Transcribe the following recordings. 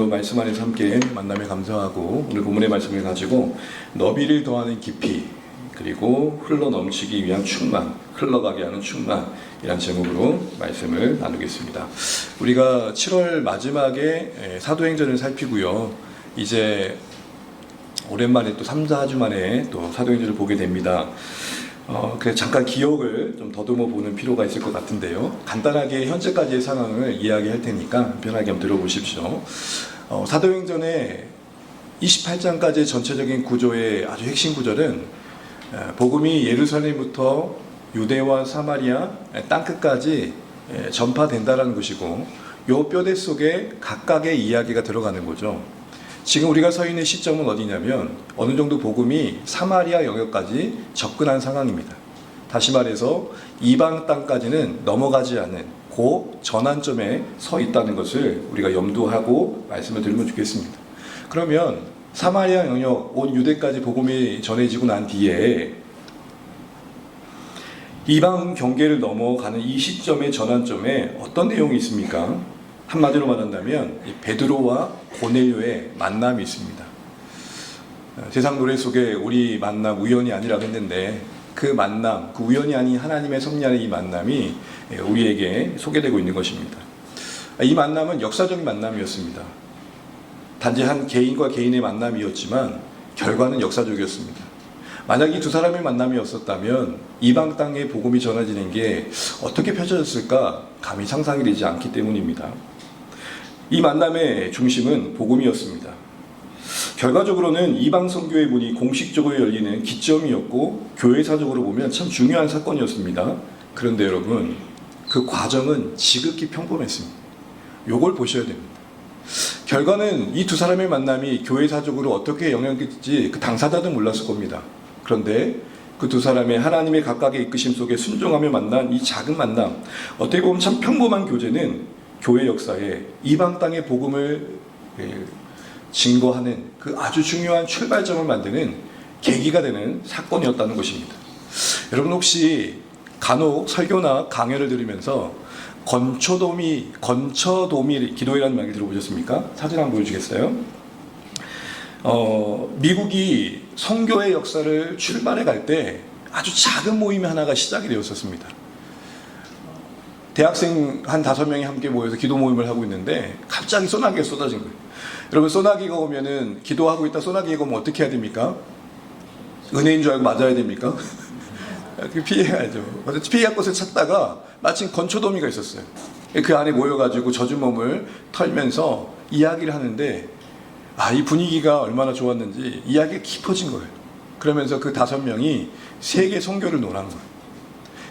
말씀 안에서 함께 만남에 감사하고 오늘 본문의 말씀을 가지고 너비를 더하는 깊이 그리고 흘러 넘치기 위한 충만, 흘러가게 하는 충만이라는 제목으로 말씀을 나누겠습니다. 우리가 7월 마지막에 사도행전을 살피고요. 이제 오랜만에 또 3, 4주 만에 또 사도행전을 보게 됩니다. 그래서 잠깐 기억을 좀 더듬어 보는 필요가 있을 것 같은데요. 간단하게 현재까지의 상황을 이야기할 테니까 편하게 한번 들어보십시오. 사도행전의 28장까지의 전체적인 구조의 아주 핵심 구절은 복음이 예루살렘부터 유대와 사마리아 땅끝까지 전파된다라는 것이고 요 뼈대 속에 각각의 이야기가 들어가는 거죠. 지금 우리가 서 있는 시점은 어디냐면 어느 정도 복음이 사마리아 영역까지 접근한 상황입니다. 다시 말해서 이방 땅까지는 넘어가지 않은 그 전환점에 서 있다는 것을 우리가 염두하고 말씀을 드리면 좋겠습니다. 그러면 사마리아 영역 온 유대까지 복음이 전해지고 난 뒤에 이방 경계를 넘어가는 이 시점의 전환점에 어떤 내용이 있습니까? 한마디로 말한다면 베드로와 고넬료의 만남이 있습니다. 세상 노래 속에 우리 만남 우연이 아니라고 했는데 그 만남, 그 우연이 아닌 하나님의 섭리하는 이 만남이 우리에게 소개되고 있는 것입니다. 이 만남은 역사적인 만남이었습니다. 단지 한 개인과 개인의 만남이었지만 결과는 역사적이었습니다. 만약 이 두 사람의 만남이었었다면 이방 땅에 복음이 전해지는 게 어떻게 펼쳐졌을까 감히 상상이 되지 않기 때문입니다. 이 만남의 중심은 복음이었습니다. 결과적으로는 이방 선교의 문이 공식적으로 열리는 기점이었고 교회사적으로 보면 참 중요한 사건이었습니다. 그런데 여러분, 그 과정은 지극히 평범했습니다. 요걸 보셔야 됩니다. 결과는 이 두 사람의 만남이 교회사적으로 어떻게 영향을 끼칠지 그 당사자도 몰랐을 겁니다. 그런데 그 두 사람의 하나님의 각각의 이끄심 속에 순종하며 만난 이 작은 만남, 어떻게 보면 참 평범한 교제는 교회 역사에 이방 땅의 복음을 증거하는 그 아주 중요한 출발점을 만드는 계기가 되는 사건이었다는 것입니다. 여러분 혹시 간혹 설교나 강연을 들으면서 건초도미 기도회라는 말 들어보셨습니까? 사진 한번 보여주겠어요? 미국이 선교의 역사를 출발해 갈 때 아주 작은 모임 하나가 시작이 되었었습니다. 대학생 한 5명이 함께 모여서 기도 모임을 하고 있는데 갑자기 소나기가 쏟아진 거예요. 여러분 소나기가 오면은 기도하고 있다 소나기가 오면 어떻게 해야 됩니까? 은혜인 줄 알고 맞아야 됩니까? 피해야죠. 피할 곳을 찾다가 마침 건초도미가 있었어요. 그 안에 모여가지고 젖은 몸을 털면서 이야기를 하는데 이 분위기가 얼마나 좋았는지 이야기가 깊어진 거예요. 그러면서 그 5명이 세계 선교를 논한 거예요.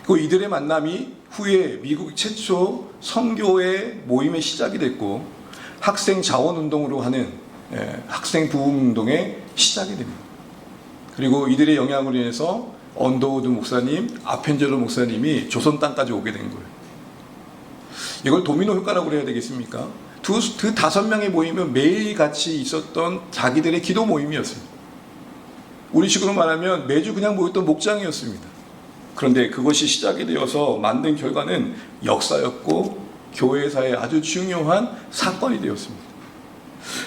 그 이들의 만남이 후에 미국 최초 선교의 모임의 시작이 됐고 학생 자원운동으로 하는 학생 부흥운동의 시작이 됩니다. 그리고 이들의 영향으로 인해서 언더우드 목사님, 아펜젤로 목사님이 조선 땅까지 오게 된 거예요. 이걸 도미노 효과라고 해야 되겠습니까? 그 5명의 모임은 매일같이 있었던 자기들의 기도 모임이었습니다. 우리식으로 말하면 매주 그냥 모였던 목장이었습니다. 그런데 그것이 시작이 되어서 만든 결과는 역사였고 교회사의 아주 중요한 사건이 되었습니다.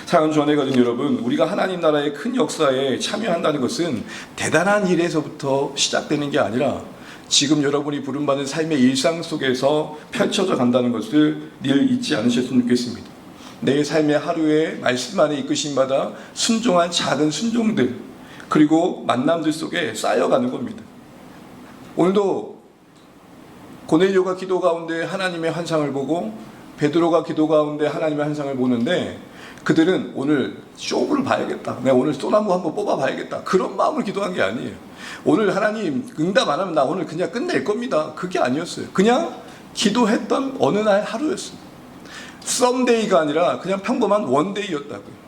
사랑하는 주안의 가족 여러분, 우리가 하나님 나라의 큰 역사에 참여한다는 것은 대단한 일에서부터 시작되는 게 아니라 지금 여러분이 부름받은 삶의 일상 속에서 펼쳐져 간다는 것을 늘 잊지 않으셨으면 좋겠습니다. 내 삶의 하루에 말씀 안에 이끄심마다 순종한 작은 순종들 그리고 만남들 속에 쌓여가는 겁니다. 오늘도 고넬료가 기도 가운데 하나님의 환상을 보고 베드로가 기도 가운데 하나님의 환상을 보는데 그들은 오늘 쇼부를 봐야겠다. 내가 오늘 소나무 한번 뽑아봐야겠다. 그런 마음을 기도한 게 아니에요. 오늘 하나님 응답 안 하면 나 오늘 그냥 끝낼 겁니다. 그게 아니었어요. 그냥 기도했던 어느 날 하루였어요. 썸데이가 아니라 그냥 평범한 원데이였다고요.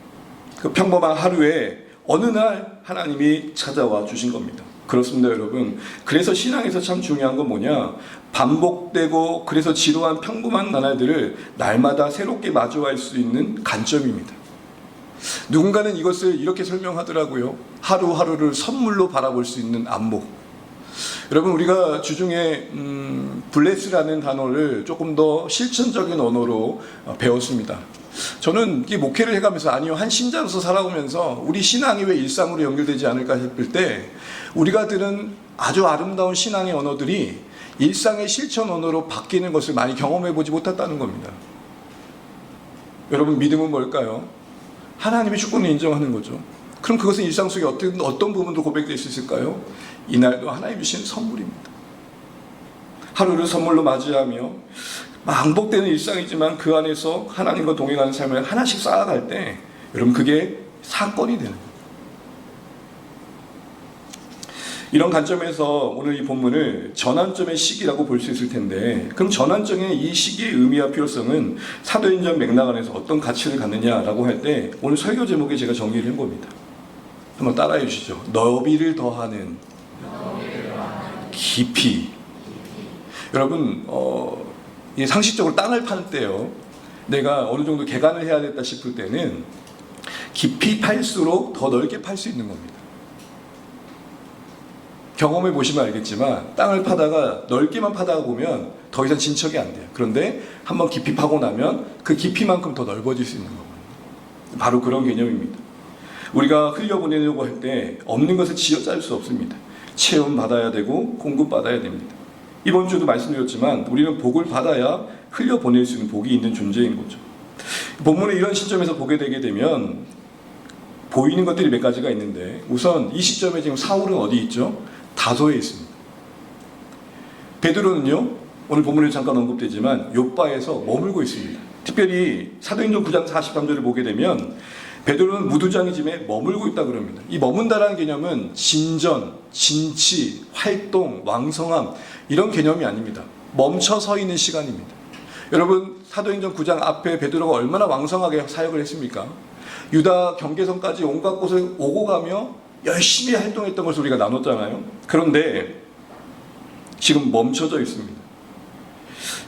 그 평범한 하루에 어느 날 하나님이 찾아와 주신 겁니다. 그렇습니다, 여러분. 그래서 신앙에서 참 중요한 건 뭐냐? 반복되고 그래서 지루한 평범한 나날들을 날마다 새롭게 마주할 수 있는 관점입니다. 누군가는 이것을 이렇게 설명하더라고요. 하루하루를 선물로 바라볼 수 있는 안목. 여러분 우리가 주중에 블레스라는 단어를 조금 더 실천적인 언어로 배웠습니다. 저는 이 목회를 해가면서 아니요, 한 신자로서 살아오면서 우리 신앙이 왜 일상으로 연결되지 않을까 싶을 때 우리가 들은 아주 아름다운 신앙의 언어들이 일상의 실천 언어로 바뀌는 것을 많이 경험해 보지 못했다는 겁니다. 여러분, 믿음은 뭘까요? 하나님의 주권을 인정하는 거죠. 그럼 그것은 일상 속에 어떤 부분도 고백될 수 있을까요? 이날도 하나님 주신 선물입니다. 하루를 선물로 맞이하며 반복되는 일상이지만 그 안에서 하나님과 동행하는 삶을 하나씩 쌓아갈 때 여러분, 그게 사건이 되는 거예요. 이런 관점에서 오늘 이 본문을 전환점의 시기라고 볼 수 있을 텐데, 그럼 전환점의 이 시기의 의미와 필요성은 사도행전 맥락 안에서 어떤 가치를 갖느냐라고 할 때 오늘 설교 제목에 제가 정리를 해봅니다. 한번 따라해 주시죠. 너비를 더하는 깊이. 여러분, 상식적으로 땅을 파는 때요, 내가 어느 정도 개간을 해야 됐다 싶을 때는 깊이 팔수록 더 넓게 팔 수 있는 겁니다. 경험해 보시면 알겠지만 땅을 파다가 넓게만 파다가 보면 더 이상 진척이 안 돼요. 그런데 한번 깊이 파고 나면 그 깊이만큼 더 넓어질 수 있는 거거든요. 바로 그런 개념입니다. 우리가 흘려보내려고 할 때 없는 것을 쥐어짤 수 없습니다. 체험 받아야 되고 공급 받아야 됩니다. 이번 주도 말씀드렸지만 우리는 복을 받아야 흘려보낼 수 있는 복이 있는 존재인 거죠. 본문을 이런 시점에서 보게 되게 되면 보이는 것들이 몇 가지가 있는데, 우선 이 시점에 지금 사울은 어디 있죠? 다소에 있습니다. 베드로는요, 오늘 본문에 잠깐 언급되지만 욥바에서 머물고 있습니다. 특별히 사도행전 9장 43절을 보게 되면 베드로는 무두장의 집에 머물고 있다 그럽니다. 이 머문다라는 개념은 진전, 진치, 활동, 왕성함, 이런 개념이 아닙니다. 멈춰 서 있는 시간입니다. 여러분, 사도행전 9장 앞에 베드로가 얼마나 왕성하게 사역을 했습니까? 유다 경계선까지 온갖 곳을 오고 가며 열심히 활동했던 것을 우리가 나눴잖아요. 그런데 지금 멈춰져 있습니다.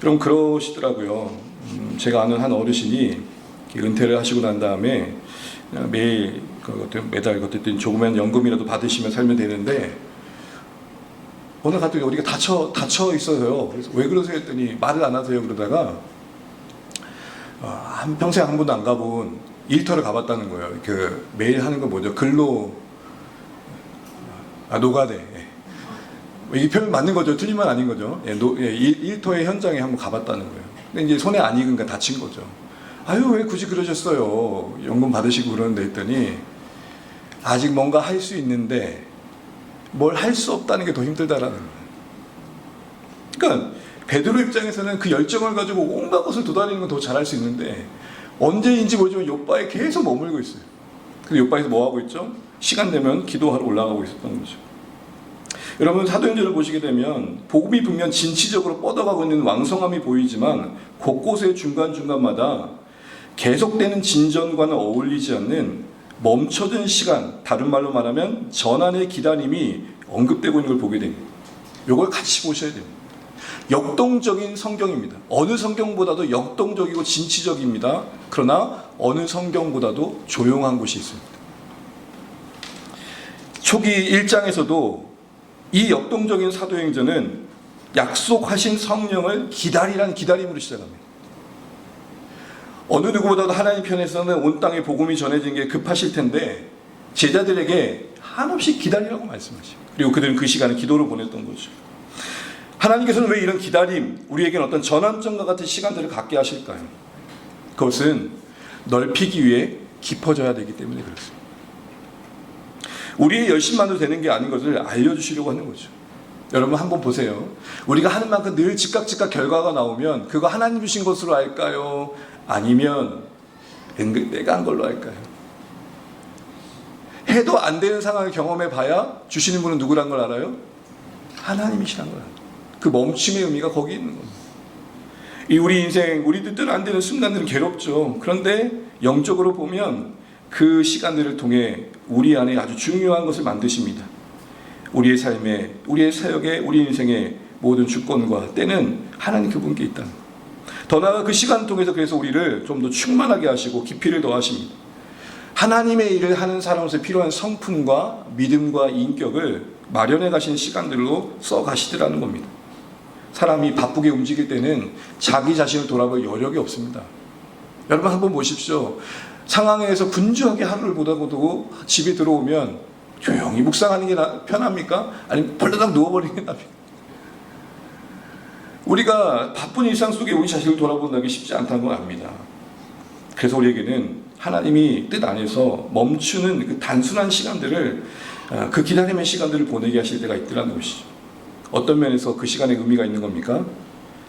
여러분, 그러시더라고요. 제가 아는 한 어르신이 은퇴를 하시고 난 다음에 매일 매달 어쨌든 조그만 연금이라도 받으시면 살면 되는데, 어느 갔더니 어디가 다쳐 있어서요. 그래서 왜 그러세요 했더니 말을 안 하세요. 그러다가 평생 한 번도 안 가본 일터를 가봤다는 거예요. 그 매일 하는 건 뭐죠? 노가대. 이 표현 맞는 거죠? 틀린 말 아닌 거죠? 일터의 현장에 한번 가봤다는 거예요. 근데 이제 손에 안 익으니까 다친 거죠. 아유, 왜 굳이 그러셨어요? 연금 받으시고 그러는데 했더니 아직 뭔가 할 수 있는데 뭘 할 수 없다는 게 더 힘들다라는 거예요. 그러니까 베드로 입장에서는 그 열정을 가지고 온갖 것을 도달하는 건 더 잘할 수 있는데 언제인지 모르지만 욥바에 계속 머물고 있어요. 그래서 욥바에서 뭐 하고 있죠? 시간 되면 기도하러 올라가고 있었던 거죠. 여러분, 사도행전을 보시게 되면 복음이 분명 진취적으로 뻗어가고 있는 왕성함이 보이지만 곳곳의 중간중간마다 계속되는 진전과는 어울리지 않는 멈춰진 시간, 다른 말로 말하면 전환의 기다림이 언급되고 있는 걸 보게 됩니다. 이걸 같이 보셔야 됩니다. 역동적인 성경입니다. 어느 성경보다도 역동적이고 진취적입니다. 그러나 어느 성경보다도 조용한 곳이 있습니다. 초기 1장에서도 이 역동적인 사도행전은 약속하신 성령을 기다리라는 기다림으로 시작합니다. 어느 누구보다도 하나님 편에서는 온 땅에 복음이 전해진 게 급하실 텐데 제자들에게 한없이 기다리라고 말씀하시고, 그리고 그들은 그 시간을 기도로 보냈던 거죠. 하나님께서는 왜 이런 기다림, 우리에게는 어떤 전환점과 같은 시간들을 갖게 하실까요? 그것은 넓히기 위해 깊어져야 되기 때문에 그렇습니다. 우리의 열심만도 되는 게 아닌 것을 알려주시려고 하는 거죠. 여러분, 한번 보세요. 우리가 하는 만큼 늘 즉각 결과가 나오면 그거 하나님 주신 것으로 할까요? 아니면 내가 한 걸로 할까요? 해도 안 되는 상황을 경험해 봐야 주시는 분은 누구란 걸 알아요? 하나님이시란 걸 알아요. 그 멈춤의 의미가 거기 있는 겁니다. 우리 인생, 우리 뜻대로 안 되는 순간들은 괴롭죠. 그런데 영적으로 보면 그 시간들을 통해 우리 안에 아주 중요한 것을 만드십니다. 우리의 삶에, 우리의 사역에, 우리 인생의 모든 주권과 때는 하나님 그분께 있다는 것. 더 나아가 그 시간을 통해서 그래서 우리를 좀 더 충만하게 하시고 깊이를 더하십니다. 하나님의 일을 하는 사람으로서 필요한 성품과 믿음과 인격을 마련해 가시는 시간들로 써 가시더라는 겁니다. 사람이 바쁘게 움직일 때는 자기 자신을 돌아볼 여력이 없습니다. 여러분 한번 보십시오. 상황에서 분주하게 하루를 보다고도 집에 들어오면 조용히 묵상하는 게 편합니까? 아니면 벌떡 누워버리는 게 납니까? 우리가 바쁜 일상 속에 우리 자신을 돌아본다는 게 쉽지 않다는 걸 압니다. 그래서 우리에게는 하나님이 뜻 안에서 멈추는 그 단순한 시간들을, 그 기다림의 시간들을 보내게 하실 때가 있더라는 것이죠. 어떤 면에서 그 시간에 의미가 있는 겁니까?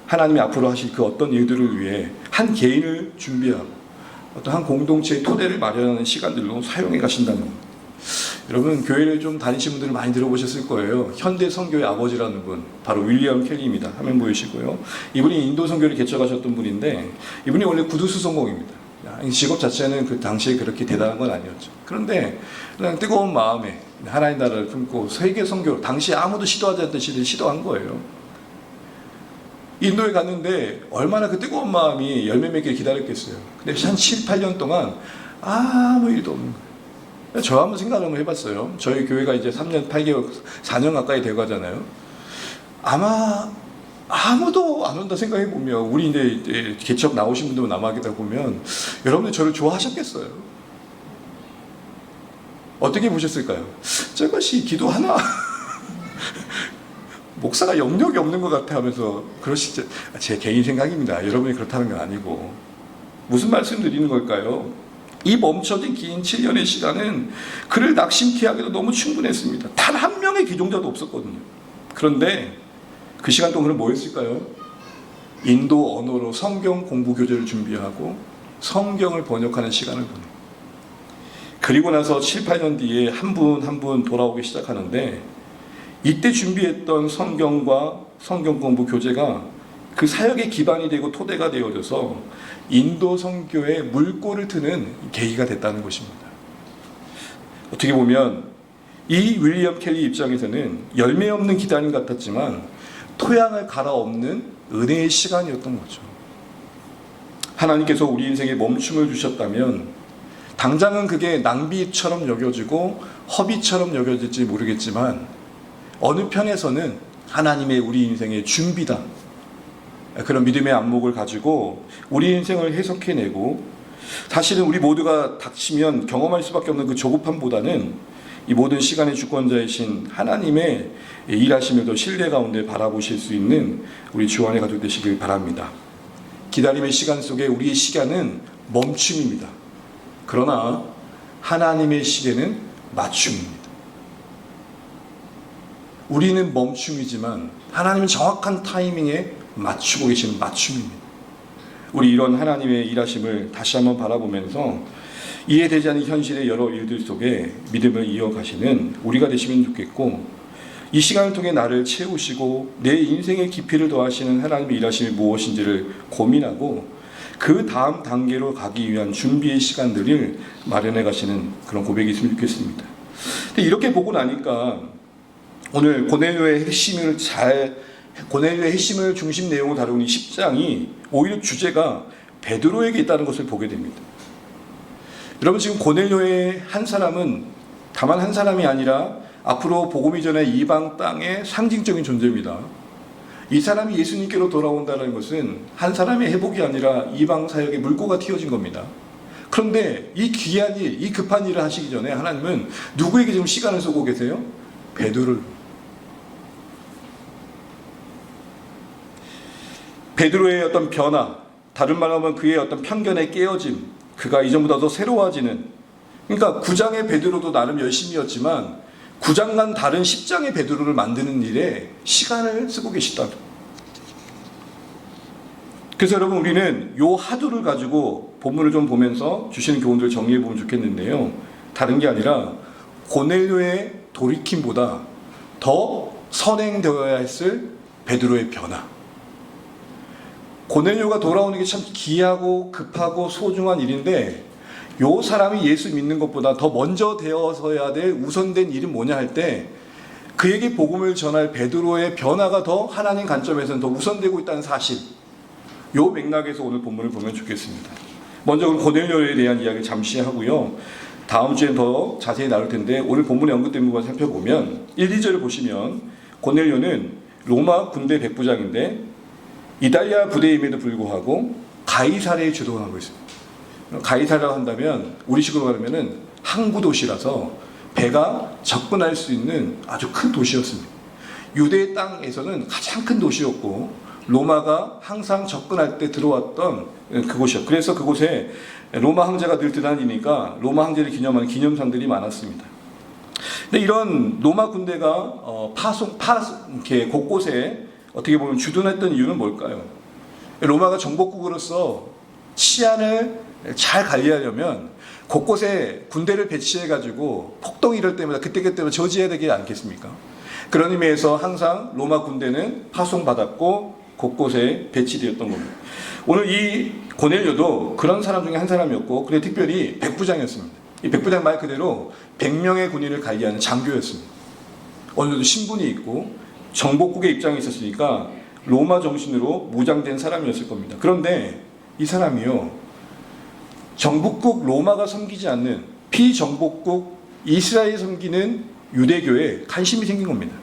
하나님이 앞으로 하실 그 어떤 일들을 위해 한 개인을 준비하고 어떤 한 공동체의 토대를 마련하는 시간들로 사용해 가신다는 겁니다. 여러분, 교회를 좀 다니신 분들은 많이 들어보셨을 거예요. 현대 선교의 아버지라는 분, 바로 윌리엄 켈리입니다. 화면 보이시고요. 이분이 인도 선교를 개척하셨던 분인데, 이분이 원래 구두수성공입니다. 직업 자체는 그 당시에 그렇게 대단한 건 아니었죠. 그런데 그냥 뜨거운 마음에 하나님 나라를 품고 세계 선교, 당시에 아무도 시도하지 않던 시대를 시도한 거예요. 인도에 갔는데 얼마나 그 뜨거운 마음이 열매 맺기를 기다렸겠어요. 근데 한 7, 8년 동안 아무 일도 없는 거예요. 저 한번 생각을 한번 해봤어요. 저희 교회가 이제 3년 8개월, 4년 가까이 되고 가잖아요. 아마 아무도 안 온다 생각해보면, 우리 이제 개척 나오신 분들 남아계다 보면 여러분들 저를 좋아하셨겠어요. 어떻게 보셨을까요? 저것이 기도 하나 목사가 영역이 없는 것 같아 하면서 그러시죠. 제 개인 생각입니다. 여러분이 그렇다는 건 아니고. 무슨 말씀 드리는 걸까요? 이 멈춰진 긴 7년의 시간은 그를 낙심케 하기도 너무 충분했습니다. 단 한 명의 기종자도 없었거든요. 그런데 그 시간 동안 그는 뭐 했을까요? 인도 언어로 성경 공부 교재를 준비하고 성경을 번역하는 시간을 보내요. 그리고 나서 7, 8년 뒤에 한 분 한 분 돌아오기 시작하는데, 이때 준비했던 성경과 성경 공부 교재가 그 사역의 기반이 되고 토대가 되어져서 인도 선교의 물꼬를 트는 계기가 됐다는 것입니다. 어떻게 보면 이 윌리엄 켈리 입장에서는 열매 없는 기다림 같았지만 토양을 갈아엎는 은혜의 시간이었던 거죠. 하나님께서 우리 인생에 멈춤을 주셨다면 당장은 그게 낭비처럼 여겨지고 허비처럼 여겨질지 모르겠지만 어느 편에서는 하나님의 우리 인생의 준비다, 그런 믿음의 안목을 가지고 우리 인생을 해석해내고, 사실은 우리 모두가 닥치면 경험할 수밖에 없는 그 조급함보다는 이 모든 시간의 주권자이신 하나님의 일하심을 더 신뢰 가운데 바라보실 수 있는 우리 주안의 가족 되시길 바랍니다. 기다림의 시간 속에 우리의 시간은 멈춤입니다. 그러나 하나님의 시계는 맞춤입니다. 우리는 멈춤이지만 하나님은 정확한 타이밍에 맞추고 계시는 맞춤입니다. 우리 이런 하나님의 일하심을 다시 한번 바라보면서 이해되지 않는 현실의 여러 일들 속에 믿음을 이어가시는 우리가 되시면 좋겠고, 이 시간을 통해 나를 채우시고 내 인생의 깊이를 더하시는 하나님의 일하심이 무엇인지를 고민하고 그 다음 단계로 가기 위한 준비의 시간들을 마련해 가시는 그런 고백이 있으면 좋겠습니다. 근데 이렇게 보고 나니까 오늘 고넬료의 핵심을 중심 내용으로 다루는 이 10장이 오히려 주제가 베드로에게 있다는 것을 보게 됩니다. 여러분, 지금 고넬료의 한 사람은 다만 한 사람이 아니라 앞으로 복음 이전의 이방 땅의 상징적인 존재입니다. 이 사람이 예수님께로 돌아온다는 것은 한 사람의 회복이 아니라 이방 사역의 물꼬가 튀어진 겁니다. 그런데 이 귀한 일, 이 급한 일을 하시기 전에 하나님은 누구에게 지금 시간을 쏘고 계세요? 베드로의 어떤 변화, 다른 말로 하면 그의 어떤 편견의 깨어짐, 그가 이전보다 더 새로워지는, 그러니까 9장의 베드로도 나름 열심이었지만 9장간 다른 10장의 베드로를 만드는 일에 시간을 쓰고 계시다. 그래서 여러분, 우리는 요 하두를 가지고 본문을 좀 보면서 주시는 교훈들을 정리해 보면 좋겠는데요. 다른 게 아니라 고넬료의 돌이킴보다 더 선행되어야 했을 베드로의 변화. 고넬료가 돌아오는 게 참 귀하고 급하고 소중한 일인데, 요 사람이 예수 믿는 것보다 더 먼저 되어서야 될 우선된 일은 뭐냐 할 때, 그에게 복음을 전할 베드로의 변화가 더 하나님 관점에서는 더 우선되고 있다는 사실, 요 맥락에서 오늘 본문을 보면 좋겠습니다. 먼저 고넬료에 대한 이야기를 잠시 하고요, 다음 주엔 더 자세히 나눌 텐데, 오늘 본문에 언급된 부분을 살펴보면 1, 2절을 보시면 고넬료는 로마 군대 백부장인데 이달리아 부대임에도 불구하고 가이사랴에 주둔하고 있습니다. 가이사라고 한다면 우리식으로 말하면은 항구 도시라서 배가 접근할 수 있는 아주 큰 도시였습니다. 유대 땅에서는 가장 큰 도시였고 로마가 항상 접근할 때 들어왔던 그곳이었고, 그래서 그곳에 로마 황제가 늘 드나드니까 로마 황제를 기념하는 기념상들이 많았습니다. 근데 이런 로마 군대가 이렇게 곳곳에 어떻게 보면 주둔했던 이유는 뭘까요? 로마가 정복국으로서 치안을 잘 관리하려면 곳곳에 군대를 배치해가지고 폭동 이럴 때마다 그때그때 저지해야 되지 않겠습니까? 그런 의미에서 항상 로마 군대는 파송받았고 곳곳에 배치되었던 겁니다. 오늘 이 고넬료도 그런 사람 중에 한 사람이었고, 그래 특별히 백부장이었습니다. 이 백부장 말 그대로 100명의 군인을 관리하는 장교였습니다. 어느 정도 신분이 있고 정복국의 입장에 있었으니까 로마 정신으로 무장된 사람이었을 겁니다. 그런데 이 사람이요, 정복국 로마가 섬기지 않는 피정복국 이스라엘이 섬기는 유대교에 관심이 생긴 겁니다.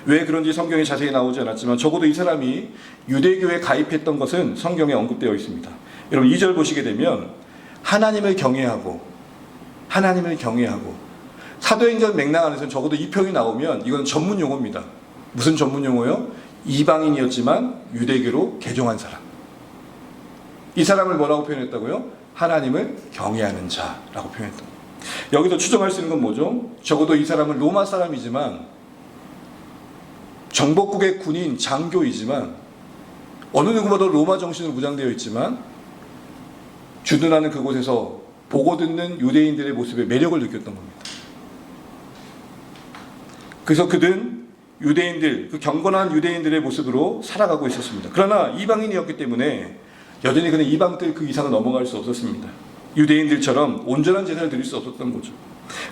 왜 그런지 성경에 자세히 나오지 않았지만 적어도 이 사람이 유대교에 가입했던 것은 성경에 언급되어 있습니다. 여러분 2절 보시게 되면 하나님을 경외하고 사도행전 맥락 안에서는 적어도 이 표현이 나오면 이건 전문 용어입니다. 무슨 전문 용어요? 이방인이었지만 유대교로 개종한 사람. 이 사람을 뭐라고 표현했다고요? 하나님을 경외하는 자라고 표현했다. 여기서 추정할 수 있는 건 뭐죠? 적어도 이 사람은 로마 사람이지만 정복국의 군인 장교이지만 어느 누구보다 로마 정신으로 무장되어 있지만 주둔하는 그곳에서 보고 듣는 유대인들의 모습에 매력을 느꼈던 겁니다. 그래서 그는 유대인들, 그 경건한 유대인들의 모습으로 살아가고 있었습니다. 그러나 이방인이었기 때문에 여전히 그는 이방들 그 이상을 넘어갈 수 없었습니다. 유대인들처럼 온전한 제사를 드릴 수 없었던 거죠.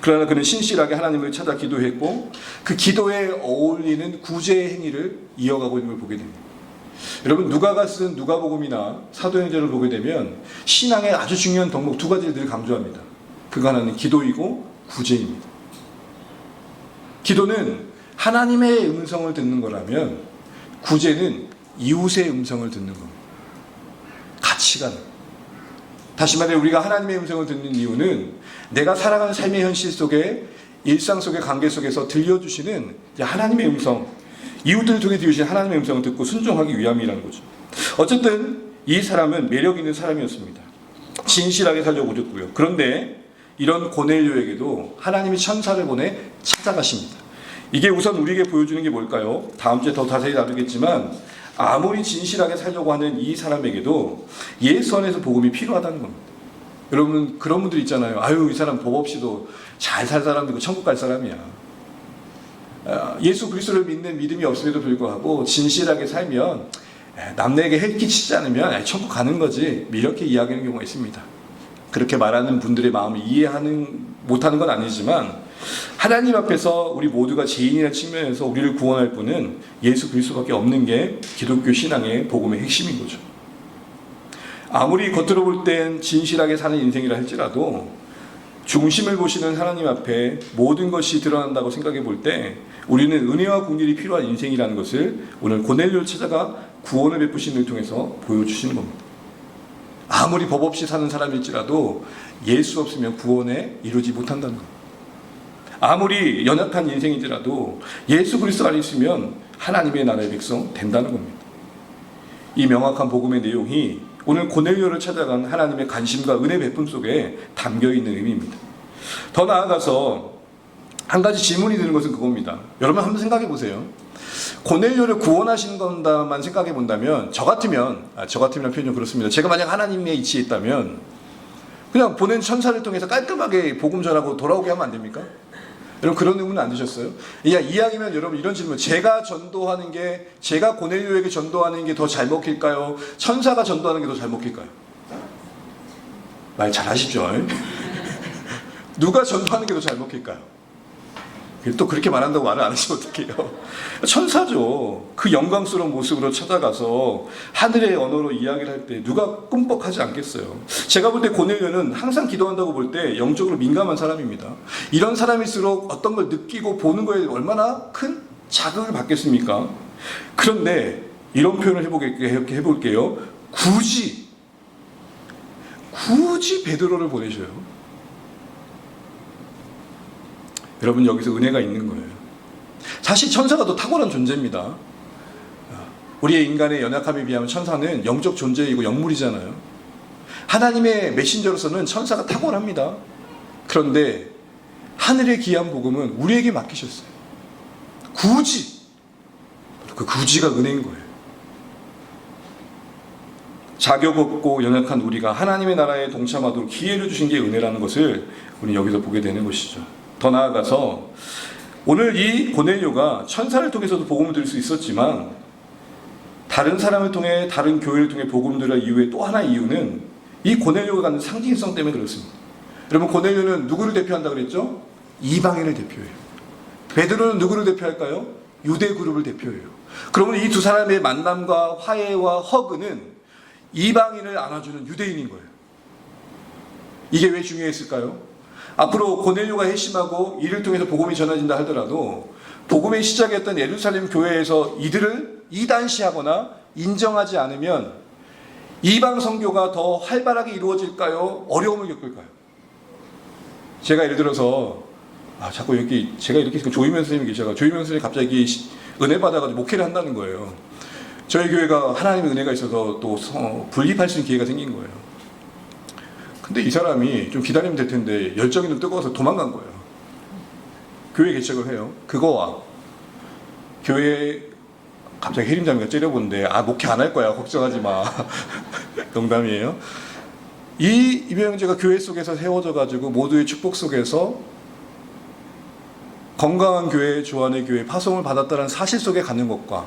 그러나 그는 신실하게 하나님을 찾아 기도했고 그 기도에 어울리는 구제의 행위를 이어가고 있는 걸 보게 됩니다. 여러분 누가가 쓴 누가복음이나 사도행전을 보게 되면 신앙의 아주 중요한 덕목 두 가지를 늘 강조합니다. 그가 하나는 기도이고 구제입니다. 기도는 하나님의 음성을 듣는 거라면 구제는 이웃의 음성을 듣는 겁니다. 같이 가는. 다시 말해 우리가 하나님의 음성을 듣는 이유는 내가 살아가는 삶의 현실 속에 일상 속의 관계 속에서 들려주시는 하나님의 음성, 이웃들을 통해 들려주시는 하나님의 음성을 듣고 순종하기 위함이라는 거죠. 어쨌든 이 사람은 매력 있는 사람이었습니다. 진실하게 살려고 그랬고요. 그런데 이런 고넬료에게도 하나님이 천사를 보내 찾아가십니다. 이게 우선 우리에게 보여주는 게 뭘까요? 다음 주에 더 자세히 다루겠지만 아무리 진실하게 살려고 하는 이 사람에게도 예수 안에서 복음이 필요하다는 겁니다. 여러분 그런 분들 있잖아요. 아유 이 사람 법 없이도 잘 살 사람이고 천국 갈 사람이야. 예수 그리스도를 믿는 믿음이 없음에도 불구하고 진실하게 살면 남에게 해 끼치지 않으면 천국 가는 거지, 이렇게 이야기하는 경우가 있습니다. 그렇게 말하는 분들의 마음을 못하는 건 아니지만 하나님 앞에서 우리 모두가 죄인이라는 측면에서 우리를 구원할 분은 예수 그리스도밖에 없는 게 기독교 신앙의 복음의 핵심인 거죠. 아무리 겉으로 볼 땐 진실하게 사는 인생이라 할지라도 중심을 보시는 하나님 앞에 모든 것이 드러난다고 생각해 볼 때 우리는 은혜와 긍휼이 필요한 인생이라는 것을 오늘 고넬료를 찾아가 구원을 베푸시는 을 통해서 보여주시는 겁니다. 아무리 법 없이 사는 사람일지라도 예수 없으면 구원에 이루지 못한다는 겁니다. 아무리 연약한 인생이더라도 예수 그리스도 안에 있으면 하나님의 나라의 백성 된다는 겁니다. 이 명확한 복음의 내용이 오늘 고넬료를 찾아간 하나님의 관심과 은혜 베품 속에 담겨있는 의미입니다. 더 나아가서 한 가지 질문이 드는 것은 그겁니다. 여러분 한번 생각해 보세요. 고넬료를 구원하신 건다만 생각해 본다면 저 같으면 표현이 좀 그렇습니다. 제가 만약 하나님의 이치에 있다면 그냥 보낸 천사를 통해서 깔끔하게 복음 전하고 돌아오게 하면 안 됩니까? 여러분 그런 의문 안 드셨어요? 이야기면 여러분 이런 질문, 제가 고넬료에게 전도하는 게 더 잘 먹힐까요? 천사가 전도하는 게 더 잘 먹힐까요? 말 잘하시죠? 누가 전도하는 게 더 잘 먹힐까요? 또 그렇게 말한다고 말을 안 하시면 어떡해요? 천사죠. 그 영광스러운 모습으로 찾아가서 하늘의 언어로 이야기를 할 때 누가 꿈뻑하지 않겠어요? 제가 볼 때 고넬료는 항상 기도한다고 볼 때 영적으로 민감한 사람입니다. 이런 사람일수록 어떤 걸 느끼고 보는 거에 얼마나 큰 자극을 받겠습니까? 그런데 이런 표현을 해볼게요. 굳이 베드로를 보내셔요. 여러분, 여기서 은혜가 있는 거예요. 사실 천사가 더 탁월한 존재입니다. 우리의 인간의 연약함에 비하면 천사는 영적 존재이고 영물이잖아요. 하나님의 메신저로서는 천사가 탁월합니다. 그런데 하늘의 귀한 복음은 우리에게 맡기셨어요. 굳이. 그 굳이가 은혜인 거예요. 자격 없고 연약한 우리가 하나님의 나라에 동참하도록 기회를 주신 게 은혜라는 것을 우리 여기서 보게 되는 것이죠. 더 나아가서 오늘 이 고넬료가 천사를 통해서도 복음을 들을 수 있었지만 다른 사람을 통해, 다른 교회를 통해 복음을 들을 이유의 또 하나의 이유는 이 고넬료가 갖는 상징성 때문에 그렇습니다. 여러분, 고넬료는 누구를 대표한다 그랬죠? 이방인을 대표해요. 베드로는 누구를 대표할까요? 유대 그룹을 대표해요. 그러면 이 두 사람의 만남과 화해와 허그는 이방인을 안아주는 유대인인 거예요. 이게 왜 중요했을까요? 앞으로 고넬료가 회심하고 이를 통해서 복음이 전해진다 하더라도 복음의 시작이었던 예루살렘 교회에서 이들을 이단시하거나 인정하지 않으면 이방 선교가 더 활발하게 이루어질까요? 어려움을 겪을까요? 제가 예를 들어서 자꾸 여기 제가 이렇게 조희면 선생님이 계셔서 조희면 선생님이 갑자기 은혜 받아가지고 목회를 한다는 거예요. 저희 교회가 하나님의 은혜가 있어서 또 분립할 수 있는 기회가 생긴 거예요. 근데 이 사람이 좀 기다리면 될 텐데 열정이 좀 뜨거워서 도망간 거예요. 교회 개척을 해요. 그거와 교회 갑자기 혜림자매가 째려보는데 목회 안 할 거야, 걱정하지 마. 농담이에요. 이 이명재가 교회 속에서 세워져 가지고 모두의 축복 속에서 건강한 교회, 조안의 교회, 파송을 받았다는 사실 속에 가는 것과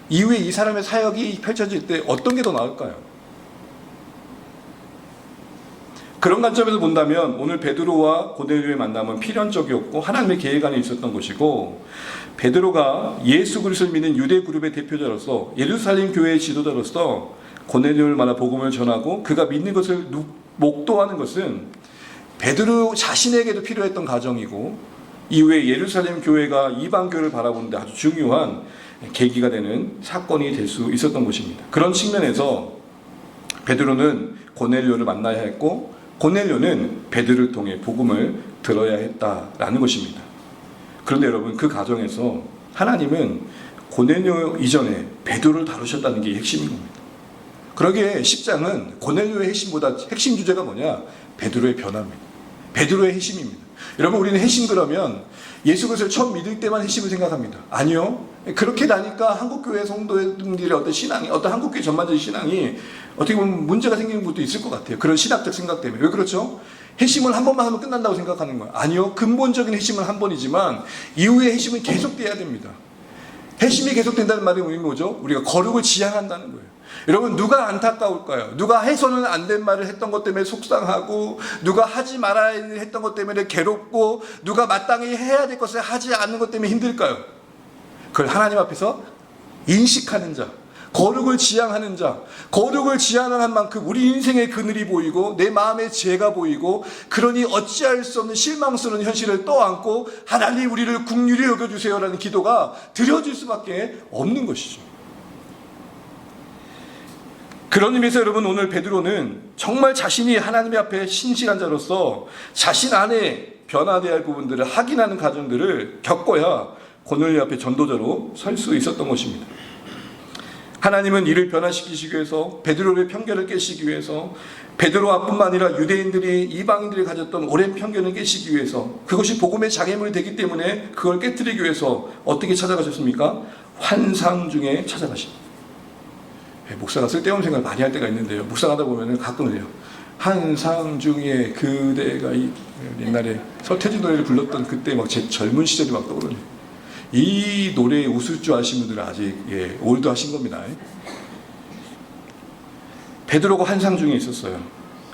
이후에 이 사람의 사역이 펼쳐질 때 어떤 게 더 나을까요? 그런 관점에서 본다면 오늘 베드로와 고넬료의 만남은 필연적이었고 하나님의 계획 안에 있었던 것이고, 베드로가 예수 그리스도를 믿는 유대 그룹의 대표자로서 예루살렘 교회의 지도자로서 고넬료를 만나 복음을 전하고 그가 믿는 것을 목도하는 것은 베드로 자신에게도 필요했던 과정이고, 이후에 예루살렘 교회가 이방 교회를 바라보는데 아주 중요한 계기가 되는 사건이 될 수 있었던 것입니다. 그런 측면에서 베드로는 고넬료를 만나야 했고 고넬료는 베드로를 통해 복음을 들어야 했다라는 것입니다. 그런데 여러분, 그 과정에서 하나님은 고넬료 이전에 베드로를 다루셨다는 게 핵심인 겁니다. 그러기에 10장은 고넬료의 핵심보다 핵심 주제가 뭐냐? 베드로의 변화입니다. 베드로의 핵심입니다. 여러분, 우리는 핵심 그러면 예수 그리스도를 처음 믿을 때만 핵심을 생각합니다. 아니요. 그렇게 나니까 한국교회 성도들의 어떤 신앙이, 어떤 한국교회 전반적인 신앙이 어떻게 보면 문제가 생기는 것도 있을 것 같아요. 그런 신학적 생각 때문에. 왜 그렇죠? 핵심을 한 번만 하면 끝난다고 생각하는 거예요. 아니요. 근본적인 핵심은 한 번이지만 이후의 핵심은 계속돼야 됩니다. 핵심이 계속된다는 말이 뭐죠? 우리가 거룩을 지향한다는 거예요. 여러분, 누가 안타까울까요? 누가 해서는 안 된 말을 했던 것 때문에 속상하고, 누가 하지 말아야 했던 것 때문에 괴롭고, 누가 마땅히 해야 될 것을 하지 않는 것 때문에 힘들까요? 그걸 하나님 앞에서 인식하는 자, 거룩을 지향하는 자, 거룩을 지향하는 만큼 우리 인생의 그늘이 보이고 내 마음의 죄가 보이고, 그러니 어찌할 수 없는 실망스러운 현실을 떠안고 하나님 우리를 긍휼히 여겨주세요라는 기도가 드려질 수밖에 없는 것이죠. 그런 의미에서 여러분, 오늘 베드로는 정말 자신이 하나님의 앞에 신실한 자로서 자신 안에 변화되어야 할 부분들을 확인하는 과정들을 겪어야 고넬료 앞에 전도자로 설 수 있었던 것입니다. 하나님은 이를 변화시키시기 위해서, 베드로의 편견을 깨시기 위해서, 베드로뿐만 아니라 유대인들이, 이방인들이 가졌던 오랜 편견을 깨시기 위해서, 그것이 복음의 장애물이 되기 때문에 그걸 깨뜨리기 위해서 어떻게 찾아가셨습니까? 환상 중에 찾아가십니다. 목사가 쓸데없는 생각을 많이 할 때가 있는데요. 묵상하다 보면 가끔 해요. 환상 중에 그대가 옛날에 서태지 노래를 불렀던 그때 막 제 젊은 시절이 막 떠오르네요. 이 노래에 웃을 줄 아시는 분들은 아직 올드하신 겁니다. 베드로가 환상 중에 있었어요.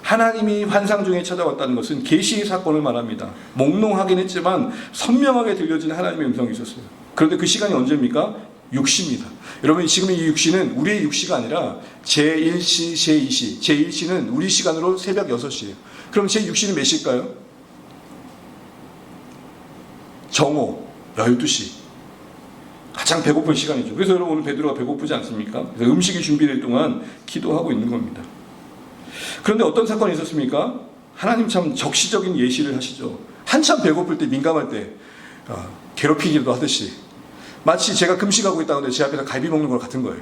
하나님이 환상 중에 찾아왔다는 것은 계시의 사건을 말합니다. 몽롱하긴 했지만 선명하게 들려진 하나님의 음성이 있었어요. 그런데 그 시간이 언제입니까? 육시입니다. 여러분, 지금 이 육시는 우리의 육시가 아니라 제1시, 제2시. 제1시는 우리 시간으로 새벽 6시예요. 그럼 제6시는 몇 시일까요? 정오 12시. 가장 배고픈 시간이죠. 그래서 여러분, 오늘 베드로가 배고프지 않습니까? 그래서 음식이 준비될 동안 기도하고 있는 겁니다. 그런데 어떤 사건이 있었습니까? 하나님 참 적시적인 예시를 하시죠. 한참 배고플 때, 민감할 때 괴롭히기도 하듯이, 마치 제가 금식하고 있다는데 제 앞에서 갈비 먹는 것 같은 거예요.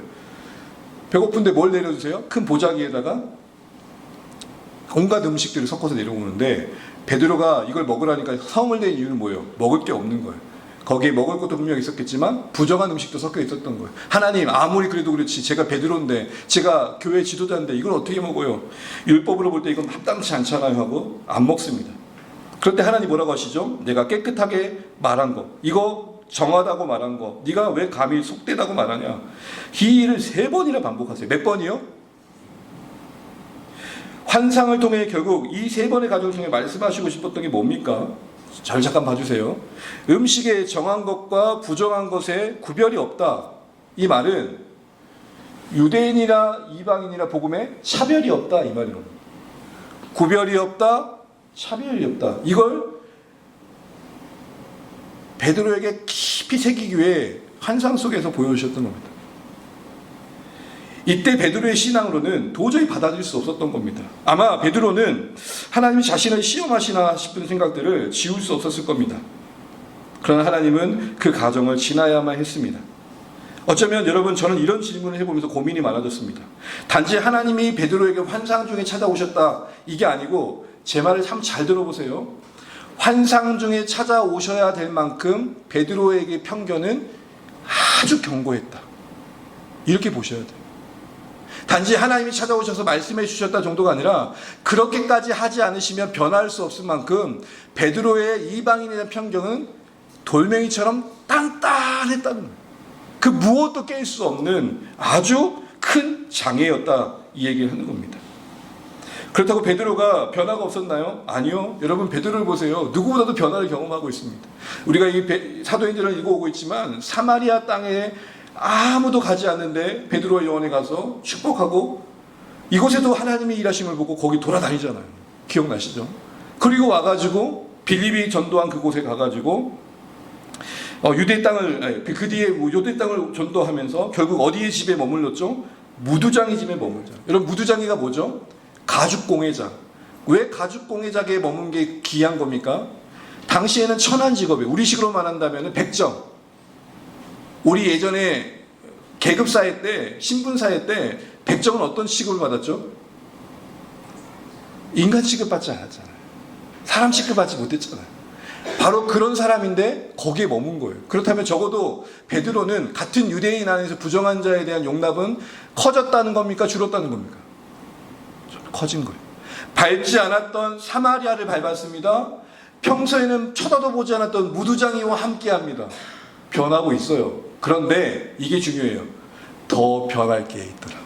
배고픈데 뭘 내려주세요? 큰 보자기에다가 온갖 음식들을 섞어서 내려오는데, 베드로가 이걸 먹으라니까 성을 낸 이유는 뭐예요? 먹을 게 없는 거예요. 거기에 먹을 것도 분명히 있었겠지만 부정한 음식도 섞여 있었던 거예요. 하나님, 아무리 그래도 그렇지 제가 베드로인데, 제가 교회 지도자인데 이걸 어떻게 먹어요? 율법으로 볼 때 이건 합당치 않잖아요 하고 안 먹습니다. 그럴 때 하나님 뭐라고 하시죠? 내가 깨끗하게 말한 거, 이거 정하다고 말한 거, 네가 왜 감히 속되다고 말하냐? 이 일을 3번이나 반복하세요. 몇 번이요? 환상을 통해 결국 이 3번의 가정을 통해 말씀하시고 싶었던 게 뭡니까? 잘 잠깐 봐주세요. 음식에 정한 것과 부정한 것에 구별이 없다. 이 말은 유대인이나 이방인이나 복음에 차별이 없다, 이 말이에요. 구별이 없다, 차별이 없다. 이걸 베드로에게 깊이 새기기 위해 환상 속에서 보여주셨던 겁니다. 이때 베드로의 신앙으로는 도저히 받아들일 수 없었던 겁니다. 아마 베드로는 하나님이 자신을 시험하시나 싶은 생각들을 지울 수 없었을 겁니다. 그러나 하나님은 그 과정을 지나야만 했습니다. 어쩌면 여러분, 저는 이런 질문을 해보면서 고민이 많아졌습니다. 단지 하나님이 베드로에게 환상 중에 찾아오셨다, 이게 아니고, 제 말을 참 잘 들어보세요. 환상 중에 찾아오셔야 될 만큼 베드로에게 편견은 아주 견고했다, 이렇게 보셔야 돼요. 단지 하나님이 찾아오셔서 말씀해 주셨다 정도가 아니라, 그렇게까지 하지 않으시면 변할 수 없을 만큼 베드로의 이방인에 대한 편견은 돌멩이처럼 단단했다는 거예요. 그 무엇도 깰 수 없는 아주 큰 장애였다, 이 얘기를 하는 겁니다. 그렇다고 베드로가 변화가 없었나요? 아니요. 여러분, 베드로를 보세요. 누구보다도 변화를 경험하고 있습니다. 우리가 이 사도행전을 읽어오고 있지만, 사마리아 땅에 아무도 가지 않는데 베드로와 요한에 가서 축복하고, 이곳에도 하나님이 일하심을 보고 거기 돌아다니잖아요. 기억나시죠? 그리고 와가지고 빌립이 전도한 그곳에 가가지고 유대 땅을, 그 뒤에 유대 땅을 전도하면서 결국 어디의 집에 머물렀죠? 무두장의 집에 머물죠. 여러분, 무두장이가 뭐죠? 가죽공예장. 왜 가죽공예장에 머문 게 귀한 겁니까? 당시에는 천한 직업이에요. 우리식으로 말한다면 백정. 우리 예전에 계급사회 때, 신분사회 때 백정은 어떤 취급을 받았죠? 인간 취급받지 않았잖아요. 사람 취급받지 못했잖아요. 바로 그런 사람인데 거기에 머문 거예요. 그렇다면 적어도 베드로는 같은 유대인 안에서 부정한 자에 대한 용납은 커졌다는 겁니까? 줄었다는 겁니까? 커진 거예요. 밟지 않았던 사마리아를 밟았습니다. 평소에는 쳐다도 보지 않았던 무두장이와 함께합니다. 변하고 있어요. 그런데 이게 중요해요. 더 변할 게 있더라.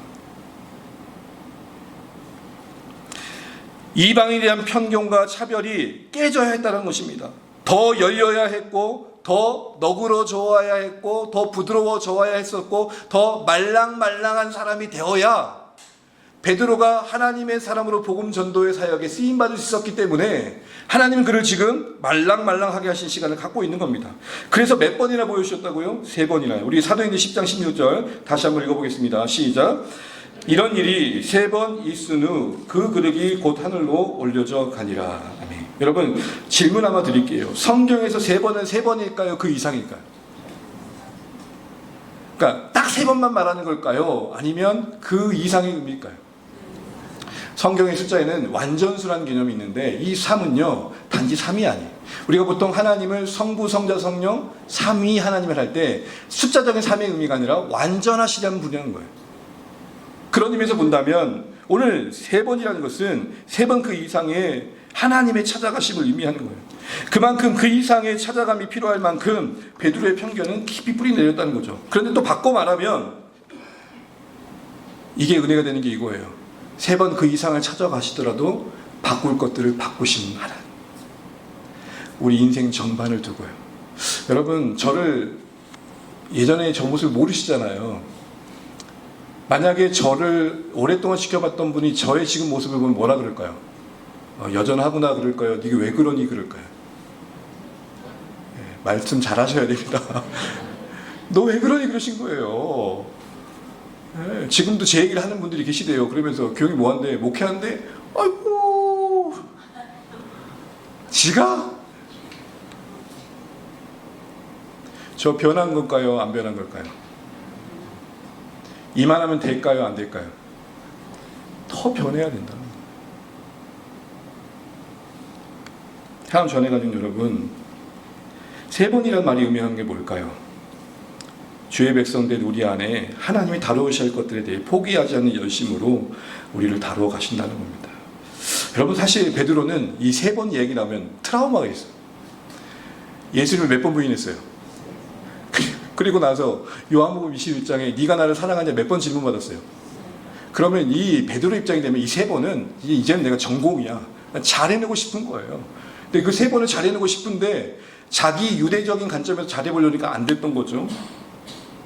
이방에 대한 편견과 차별이 깨져야 했다는 것입니다. 더 열려야 했고, 더 너그러져야 했고, 더 부드러워져야 했었고, 더 말랑말랑한 사람이 되어야 베드로가 하나님의 사람으로 복음 전도의 사역에 쓰임받을 수 있었기 때문에 하나님은 그를 지금 말랑말랑하게 하신 시간을 갖고 있는 겁니다. 그래서 몇 번이나 보여주셨다고요? 3번이나. 우리 사도행전 10장 16절 다시 한번 읽어보겠습니다. 시작. 이런 일이 3번 있은 후 그 그릇이 곧 하늘로 올려져 가니라. 아멘. 여러분, 질문 하나 드릴게요. 성경에서 3번은 3번일까요? 그 이상일까요? 그러니까 딱 3번만 말하는 걸까요? 아니면 그 이상의 의미일까요? 성경의 숫자에는 완전수라는 개념이 있는데, 이 3은요 단지 3이 아니에요. 우리가 보통 하나님을 성부, 성자, 성령 3위 하나님을 할 때 숫자적인 3의 의미가 아니라 완전하시다는 분야인 거예요. 그런 의미에서 본다면 오늘 3번이라는 것은 3번 그 이상의 하나님의 찾아가심을 의미하는 거예요. 그만큼 그 이상의 찾아감이 필요할 만큼 베드로의 편견은 깊이 뿌리 내렸다는 거죠. 그런데 또 바꿔 말하면 이게 은혜가 되는 게 이거예요. 3번 그 이상을 찾아가시더라도 바꿀 것들을 바꾸시는 하나님. 우리 인생 전반을 두고요. 여러분, 저를 예전에 저 모습을 모르시잖아요. 만약에 저를 오랫동안 지켜봤던 분이 저의 지금 모습을 보면 뭐라 그럴까요? 여전하구나 그럴까요? 네가 왜 그러니 그럴까요? 말씀 잘 하셔야 됩니다. 너 왜 그러니 그러신 거예요. 지금도 제 얘기를 하는 분들이 계시대요. 그러면서 교육이 뭐한데? 목회한데? 아이고, 지가? 저 변한 걸까요? 안 변한 걸까요? 이만하면 될까요? 안 될까요? 더 변해야 된다. 하나님 전해가지고 여러분, 세 번이라는 말이 의미하는 게 뭘까요? 주의 백성된 우리 안에 하나님이 다루셔야 할 것들에 대해 포기하지 않는 열심으로 우리를 다루어 가신다는 겁니다. 여러분, 사실 베드로는 이 세 번 얘기 나오면 트라우마가 있어요. 예수님을 몇 번 부인했어요. 그리고 나서 요한복음 21장에 네가 나를 사랑하냐 몇 번 질문받았어요. 그러면 이 베드로 입장이 되면 이 세 번은 이제는 내가 전공이야. 잘해내고 싶은 거예요. 근데 그 세 번을 잘해내고 싶은데 자기 유대적인 관점에서 잘해보려니까 안 됐던 거죠.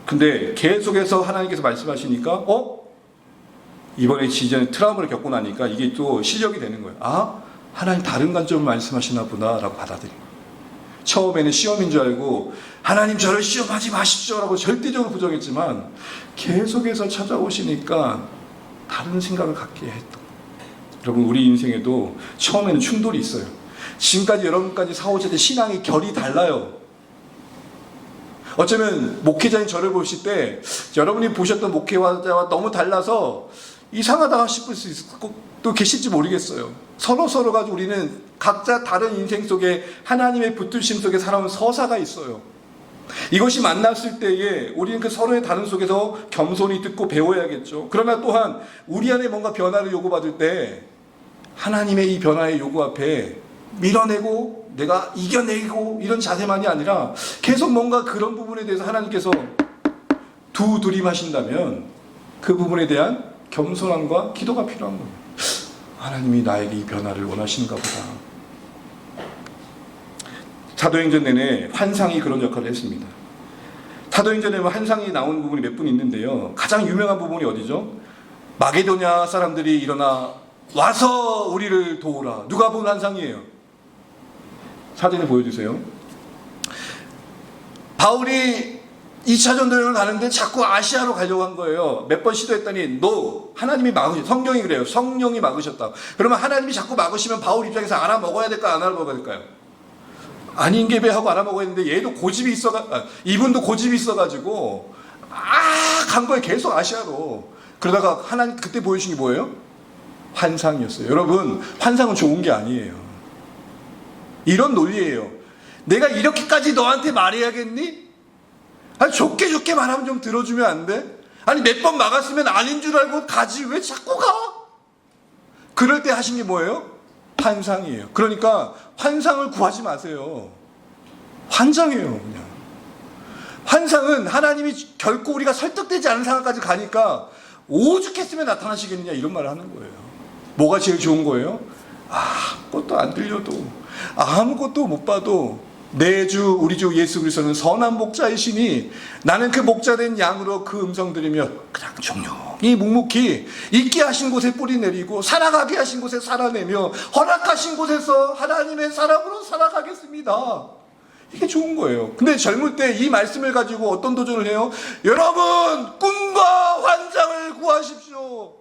근데 계속해서 하나님께서 말씀하시니까 이번에 지전에 트라우마를 겪고 나니까 이게 또 실력이 되는 거예요. 아, 하나님 다른 관점을 말씀하시나 보다 라고 받아들인 거예요. 처음에는 시험인 줄 알고 하나님 저를 시험하지 마십시오 라고 절대적으로 부정했지만 계속해서 찾아오시니까 다른 생각을 갖게 했던 거예요. 여러분, 우리 인생에도 처음에는 충돌이 있어요. 지금까지 여러분까지 사오실 때 신앙의 결이 달라요. 어쩌면 목회자인 저를 보실 때 여러분이 보셨던 목회자와 너무 달라서 이상하다 싶을 수 있을 또 계실지 모르겠어요. 서로 가지고 우리는 각자 다른 인생 속에 하나님의 붙들심 속에 살아온 서사가 있어요. 이것이 만났을 때에 우리는 그 서로의 다른 속에서 겸손히 듣고 배워야겠죠. 그러나 또한 우리 안에 뭔가 변화를 요구받을 때 하나님의 이 변화의 요구 앞에 밀어내고 내가 이겨내고 이런 자세만이 아니라 계속 뭔가 그런 부분에 대해서 하나님께서 두드림하신다면 그 부분에 대한 겸손함과 기도가 필요한 거예요. 하나님이 나에게 이 변화를 원하시는가 보다. 사도행전 내내 환상이 그런 역할을 했습니다. 사도행전에 환상이 나온 부분이 몇 분 있는데요. 가장 유명한 부분이 어디죠? 마게도냐 사람들이 일어나 와서 우리를 도우라. 누가 본 환상이에요? 사진을 보여주세요. 바울이 2차 전도여행을 가는데 자꾸 아시아로 가려고 한 거예요. 몇 번 시도했더니 하나님이 막으셨다. 성경이 그래요. 성령이 막으셨다. 그러면 하나님이 자꾸 막으시면 바울 입장에서 알아먹어야 될까요? 안 알아먹어야 될까요? 아닌 게 배하고 알아먹어야 했는데 얘도 고집이 이분도 고집이 있어가지고 간 거예요. 계속 아시아로. 그러다가 하나님 그때 보여주신 게 뭐예요? 환상이었어요. 여러분, 환상은 좋은 게 아니에요. 이런 논리예요. 내가 이렇게까지 너한테 말해야겠니? 아니, 좋게 말하면 좀 들어주면 안 돼? 아니, 몇 번 막았으면 아닌 줄 알고 가지 왜 자꾸 가? 그럴 때 하신 게 뭐예요? 환상이에요. 그러니까 환상을 구하지 마세요. 환상이에요, 그냥. 환상은 하나님이 결코 우리가 설득되지 않은 상황까지 가니까 오죽했으면 나타나시겠느냐 이런 말을 하는 거예요. 뭐가 제일 좋은 거예요? 아무것도 안 들려도 아무것도 못 봐도 내 주 우리 주 예수 그리스도는 선한 목자이시니 나는 그 목자된 양으로 그 음성 들으며 그냥 종용히 묵묵히 있게 하신 곳에 뿌리 내리고 살아가게 하신 곳에 살아내며 허락하신 곳에서 하나님의 사람으로 살아가겠습니다. 이게 좋은 거예요. 근데 젊을 때 이 말씀을 가지고 어떤 도전을 해요? 여러분, 꿈과 환상을 구하십시오.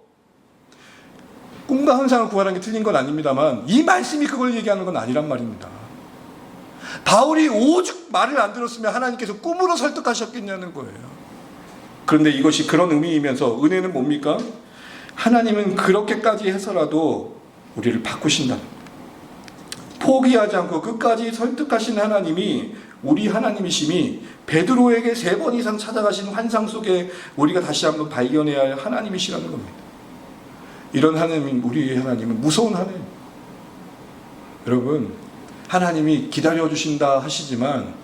꿈과 환상을 구하라는 게 틀린 건 아닙니다만 이 말씀이 그걸 얘기하는 건 아니란 말입니다. 바울이 오죽 말을 안 들었으면 하나님께서 꿈으로 설득하셨겠냐는 거예요. 그런데 이것이 그런 의미이면서 은혜는 뭡니까? 하나님은 그렇게까지 해서라도 우리를 바꾸신다. 포기하지 않고 끝까지 설득하신 하나님이 우리 하나님이심이 베드로에게 3번 이상 찾아가신 환상 속에 우리가 다시 한번 발견해야 할 하나님이시라는 겁니다. 이런 하나님, 우리의 하나님은 무서운 하나님. 여러분, 하나님이 기다려주신다 하시지만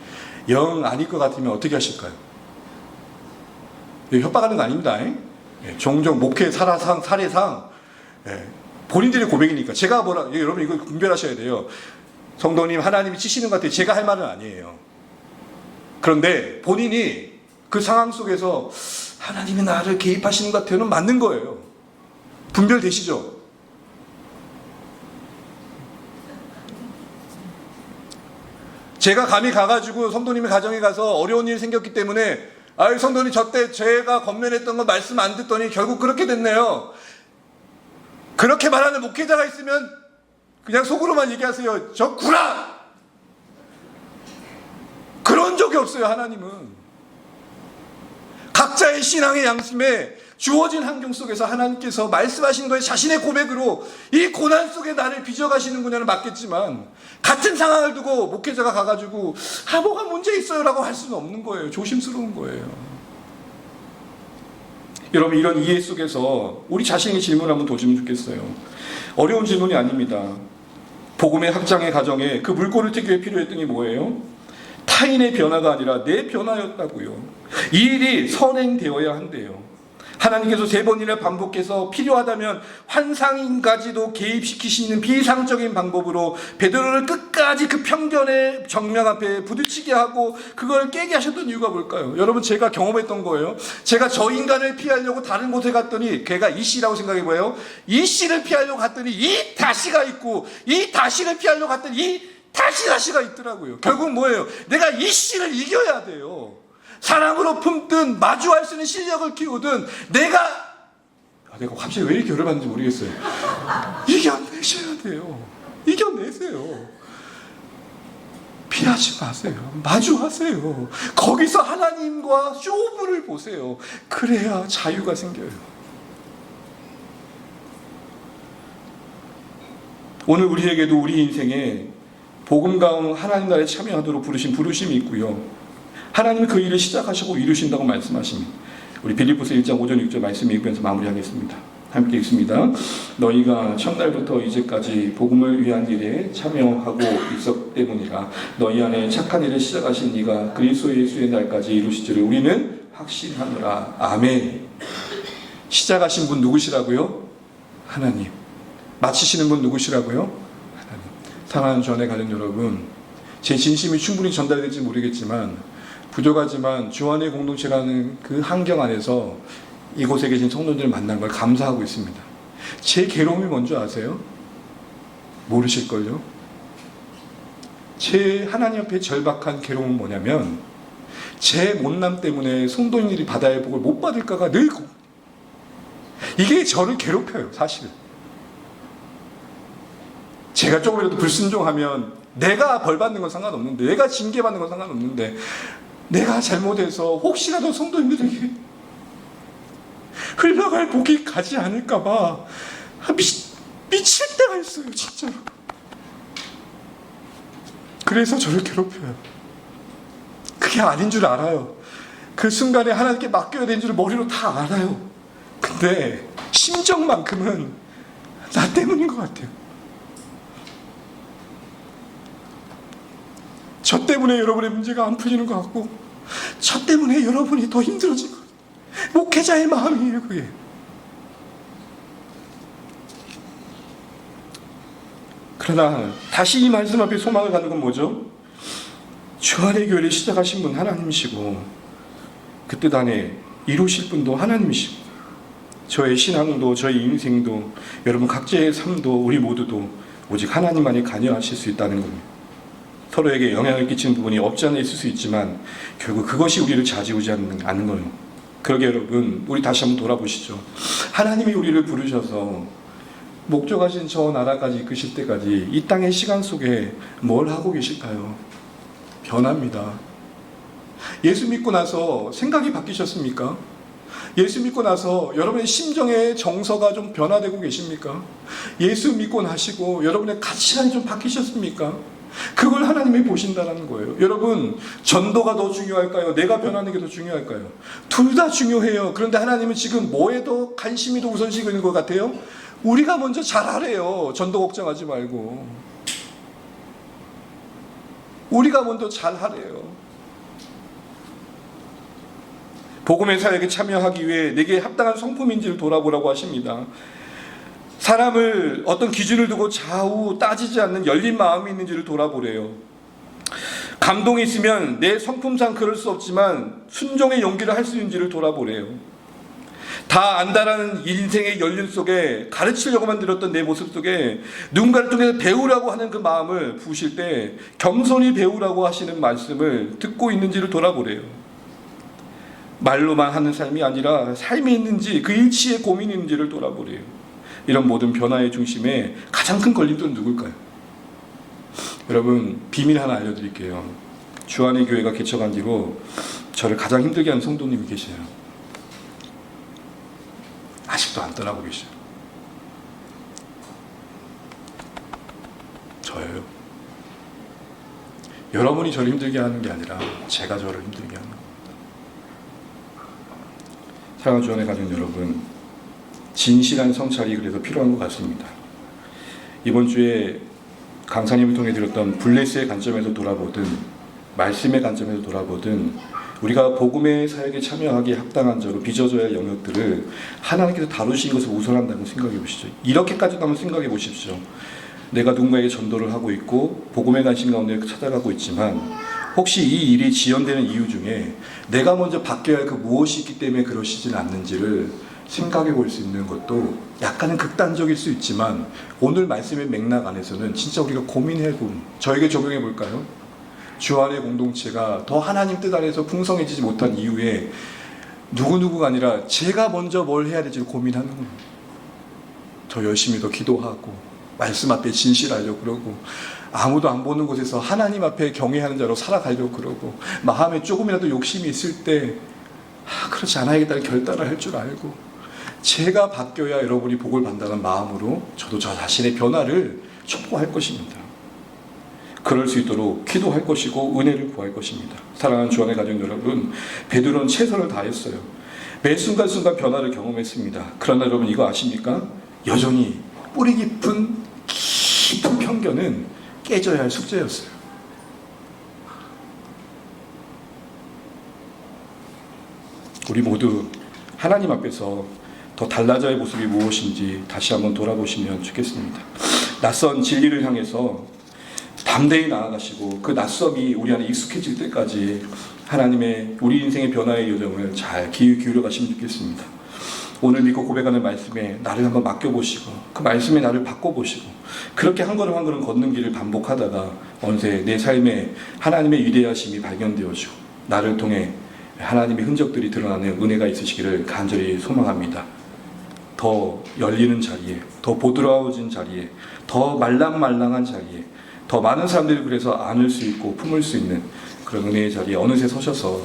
영 아닐 것 같으면 어떻게 하실까요? 협박하는 거 아닙니다. 종종 목회 사례상 본인들의 고백이니까 제가 여러분 이거 분별하셔야 돼요. 성도님, 하나님이 치시는 것 같아요. 제가 할 말은 아니에요. 그런데 본인이 그 상황 속에서 하나님이 나를 개입하시는 것 같아요는 맞는 거예요. 분별되시죠? 제가 감히 가가지고 성도님의 가정에 가서 어려운 일이 생겼기 때문에 성도님 저때 제가 권면했던 거 말씀 안 듣더니 결국 그렇게 됐네요. 그렇게 말하는 목회자가 있으면 그냥 속으로만 얘기하세요. 저 구라! 그런 적이 없어요. 하나님은 각자의 신앙의 양심에 주어진 환경 속에서 하나님께서 말씀하신 거에 자신의 고백으로 이 고난 속에 나를 빚어가시는구나는 맞겠지만, 같은 상황을 두고 목회자가 가가지고 뭐가 문제 있어요 라고 할 수는 없는 거예요. 조심스러운 거예요. 여러분, 이런 이해 속에서 우리 자신에게 질문을 한번 던지면 좋겠어요. 어려운 질문이 아닙니다. 복음의 확장의 과정에 그 물꼬를 트기 위해 필요했던 게 뭐예요? 타인의 변화가 아니라 내 변화였다고요. 이 일이 선행되어야 한대요. 하나님께서 3번이나 반복해서 필요하다면 환상인까지도 개입시키시는 비상적인 방법으로 베드로를 끝까지 그 편견의 정면 앞에 부딪히게 하고 그걸 깨게 하셨던 이유가 뭘까요? 여러분, 제가 경험했던 거예요. 제가 저 인간을 피하려고 다른 곳에 갔더니, 걔가 이 씨라고 생각해 보여요. 이 씨를 피하려고 갔더니 이 다시가 있고, 이 다시를 피하려고 갔더니 이 다시가 있더라고요. 결국 뭐예요? 내가 이 씨를 이겨야 돼요. 사랑으로 품든 마주할 수 있는 실력을 키우든 내가 갑자기 왜 이렇게 열을 받는지 모르겠어요. 이겨내셔야 돼요. 이겨내세요. 피하지 마세요. 마주하세요. 거기서 하나님과 쇼부를 보세요. 그래야 자유가 생겨요. 오늘 우리에게도 우리 인생에 복음 가운 하나님 나라에 참여하도록 부르신 부르심이 있고요. 하나님이 그 일을 시작하시고 이루신다고 말씀하십니다. 우리 빌립보서 1장 5절 6절 말씀 읽으면서 마무리하겠습니다. 함께 읽습니다. 너희가 첫날부터 이제까지 복음을 위한 일에 참여하고 있었기 때문이라. 너희 안에 착한 일을 시작하신 이가 그리스도 예수의 날까지 이루시기를 우리는 확신하노라. 아멘. 시작하신 분 누구시라고요? 하나님. 마치시는 분 누구시라고요? 하나님. 사랑하는 전에 가는 여러분, 제 진심이 충분히 전달될지 모르겠지만 부족하지만 주안의 공동체라는 그 환경 안에서 이곳에 계신 성도들을 만난 걸 감사하고 있습니다. 제 괴로움이 뭔지 아세요? 모르실걸요? 제 하나님 앞에 절박한 괴로움은 뭐냐면, 제 못남 때문에 성도인들이 바다의 복을 못 받을까가 늘 이게 저를 괴롭혀요. 사실 제가 조금이라도 불순종하면 내가 벌받는 건 상관없는데, 내가 징계받는 건 상관없는데, 내가 잘못해서 혹시라도 성도님들에게 흘러갈 복이 가지 않을까봐 미칠 때가 있어요. 진짜로. 그래서 저를 괴롭혀요. 그게 아닌 줄 알아요. 그 순간에 하나님께 맡겨야 되는 줄 머리로 다 알아요. 근데 심정만큼은 나 때문인 것 같아요. 저 때문에 여러분의 문제가 안 풀리는 것 같고, 저 때문에 여러분이 더 힘들어지고, 목회자의 마음이에요. 그게. 그러나 다시 이 말씀 앞에 소망을 갖는 건 뭐죠? 주안의 교회를 시작하신 분 하나님이시고 그 뜻 안에 이루실 분도 하나님이시고, 저의 신앙도 저의 인생도 여러분 각자의 삶도 우리 모두도 오직 하나님만이 관여하실 수 있다는 겁니다. 서로에게 영향을 끼치는 부분이 없지 않아 있을 수 있지만 결국 그것이 우리를 좌지우지 않는 거예요. 그러게 여러분, 우리 다시 한번 돌아보시죠. 하나님이 우리를 부르셔서 목적하신 저 나라까지 이끄실 때까지 이 땅의 시간 속에 뭘 하고 계실까요? 변합니다. 예수 믿고 나서 생각이 바뀌셨습니까? 예수 믿고 나서 여러분의 심정의 정서가 좀 변화되고 계십니까? 예수 믿고 나시고 여러분의 가치관이 좀 바뀌셨습니까? 그걸 하나님이 보신다는 거예요. 여러분, 전도가 더 중요할까요? 내가 변하는 게 더 중요할까요? 둘 다 중요해요. 그런데 하나님은 지금 뭐에 더 관심이 더 우선시고 있는 것 같아요? 우리가 먼저 잘하래요. 전도 걱정하지 말고. 우리가 먼저 잘하래요. 복음의 사역에 참여하기 위해 내게 합당한 성품인지를 돌아보라고 하십니다. 사람을 어떤 기준을 두고 좌우 따지지 않는 열린 마음이 있는지를 돌아보래요. 감동이 있으면 내 성품상 그럴 수 없지만 순종의 용기를 할 수 있는지를 돌아보래요. 다 안다라는 인생의 연륜 속에 가르치려고만 들었던 내 모습 속에 누군가를 통해서 배우라고 하는 그 마음을 부으실 때 겸손히 배우라고 하시는 말씀을 듣고 있는지를 돌아보래요. 말로만 하는 삶이 아니라 삶이 있는지 그 일치에 고민이 있는지를 돌아보래요. 이런 모든 변화의 중심에 가장 큰 걸림돌은 누굴까요? 여러분, 비밀 하나 알려드릴게요. 주안의 교회가 개척한 뒤로 저를 가장 힘들게 하는 성도님이 계세요. 아직도 안 떠나고 계셔요. 저예요. 여러분이 저를 힘들게 하는 게 아니라 제가 저를 힘들게 하는 겁니다. 사랑하는 주안의 가족 여러분, 진실한 성찰이 그래서 필요한 것 같습니다. 이번 주에 강사님을 통해 들었던 블레스의 관점에서 돌아보든 말씀의 관점에서 돌아보든 우리가 복음의 사역에 참여하기에 합당한 자로 빚어져야 할 영역들을 하나님께서 다루신 것을 우선한다고 생각해 보시죠. 이렇게까지도 한번 생각해 보십시오. 내가 누군가에게 전도를 하고 있고 복음의 관심 가운데 찾아가고 있지만 혹시 이 일이 지연되는 이유 중에 내가 먼저 바뀌어야 할 그 무엇이 있기 때문에 그러시진 않는지를 생각해 볼 수 있는 것도 약간은 극단적일 수 있지만 오늘 말씀의 맥락 안에서는 진짜 우리가 고민해 본, 저에게 적용해 볼까요? 주 안의 공동체가 더 하나님 뜻 안에서 풍성해지지 못한 이유에 누구누구가 아니라 제가 먼저 뭘 해야 될지 고민하는 거예요. 더 열심히 더 기도하고 말씀 앞에 진실하려고 그러고 아무도 안 보는 곳에서 하나님 앞에 경외하는 자로 살아가려고 그러고 마음에 조금이라도 욕심이 있을 때 그렇지 않아야겠다는 결단을 할 줄 알고 제가 바뀌어야 여러분이 복을 받는다는 마음으로 저도 저 자신의 변화를 촉구할 것입니다. 그럴 수 있도록 기도할 것이고 은혜를 구할 것입니다. 사랑하는 주안의 가족 여러분, 베드로는 최선을 다했어요. 매 순간순간 변화를 경험했습니다. 그러나 여러분 이거 아십니까? 여전히 뿌리 깊은 편견은 깨져야 할 숙제였어요. 우리 모두 하나님 앞에서 더 달라져야 할 모습이 무엇인지 다시 한번 돌아보시면 좋겠습니다. 낯선 진리를 향해서 담대히 나아가시고 그 낯섦이 우리 안에 익숙해질 때까지 하나님의 우리 인생의 변화의 여정을 잘 기울여 가시면 좋겠습니다. 오늘 믿고 고백하는 말씀에 나를 한번 맡겨보시고 그 말씀에 나를 바꿔보시고 그렇게 한 걸음 한 걸음 걷는 길을 반복하다가 어느새 내 삶에 하나님의 위대하심이 발견되어지고 나를 통해 하나님의 흔적들이 드러나는 은혜가 있으시기를 간절히 소망합니다. 더 열리는 자리에, 더 보드라워진 자리에, 더 말랑말랑한 자리에, 더 많은 사람들이 그래서 안을 수 있고 품을 수 있는 그런 은혜의 자리에 어느새 서셔서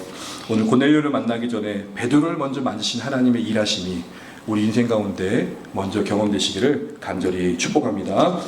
오늘 고넬료를 만나기 전에 베드로를 먼저 만드신 하나님의 일하심이 우리 인생 가운데 먼저 경험되시기를 간절히 축복합니다.